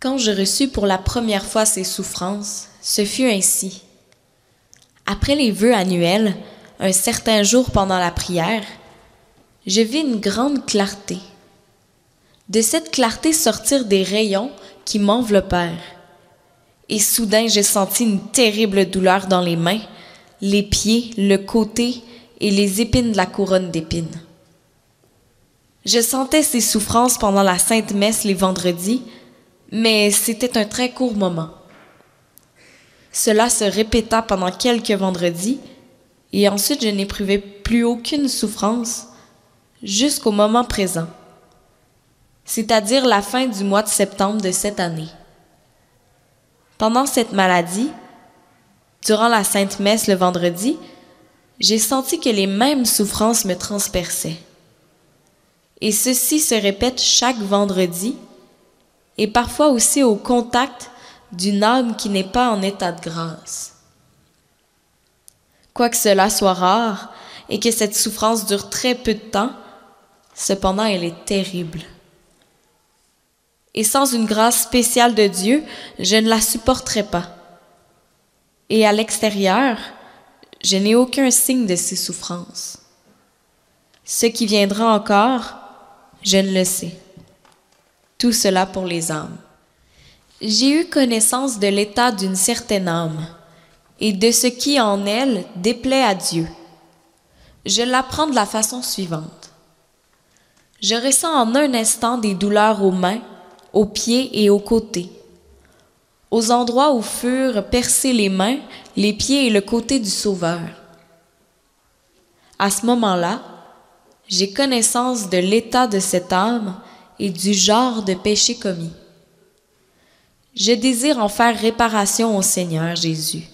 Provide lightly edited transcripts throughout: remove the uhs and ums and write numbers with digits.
Quand je reçus pour la première fois ces souffrances, ce fut ainsi. Après les vœux annuels, un certain jour pendant la prière, je vis une grande clarté. De cette clarté sortirent des rayons qui m'enveloppèrent. Et soudain, je sentis une terrible douleur dans les mains, les pieds, le côté et les épines de la couronne d'épines. Je sentais ces souffrances pendant la Sainte Messe les vendredis, mais c'était un très court moment. Cela se répéta pendant quelques vendredis, et ensuite je n'éprouvais plus aucune souffrance jusqu'au moment présent, c'est-à-dire la fin du mois de septembre de cette année. Pendant cette maladie, durant la Sainte Messe le vendredi, j'ai senti que les mêmes souffrances me transperçaient. Et ceci se répète chaque vendredi, et parfois aussi au contact d'une âme qui n'est pas en état de grâce. Quoique cela soit rare et que cette souffrance dure très peu de temps, cependant elle est terrible. Et sans une grâce spéciale de Dieu, je ne la supporterai pas. Et à l'extérieur, je n'ai aucun signe de ces souffrances. Ce qui viendra encore, je ne le sais. Tout cela pour les âmes. J'ai eu connaissance de l'état d'une certaine âme et de ce qui en elle déplaît à Dieu. Je l'apprends de la façon suivante. Je ressens en un instant des douleurs aux mains, aux pieds et aux côtés, aux endroits où furent percées les mains, les pieds et le côté du Sauveur. À ce moment-là, j'ai connaissance de l'état de cette âme et du genre de péché commis. Je désire en faire réparation au Seigneur Jésus.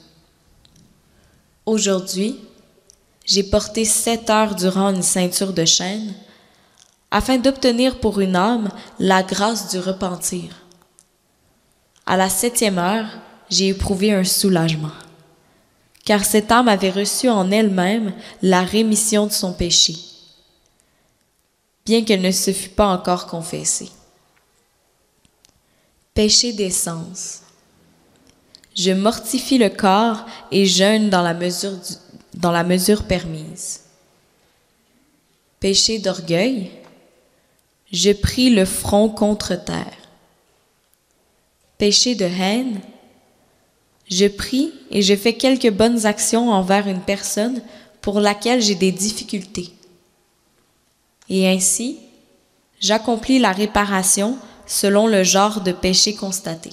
Aujourd'hui, j'ai porté 7 heures durant une ceinture de chaîne afin d'obtenir pour une âme la grâce du repentir. À la 7e heure, j'ai éprouvé un soulagement, car cette âme avait reçu en elle-même la rémission de son péché, bien qu'elle ne se fût pas encore confessée. Péché d'essence. Je mortifie le corps et jeûne dans la mesure permise. Péché d'orgueil. Je prie le front contre terre. Péché de haine. Je prie et je fais quelques bonnes actions envers une personne pour laquelle j'ai des difficultés. Et ainsi, j'accomplis la réparation selon le genre de péché constaté.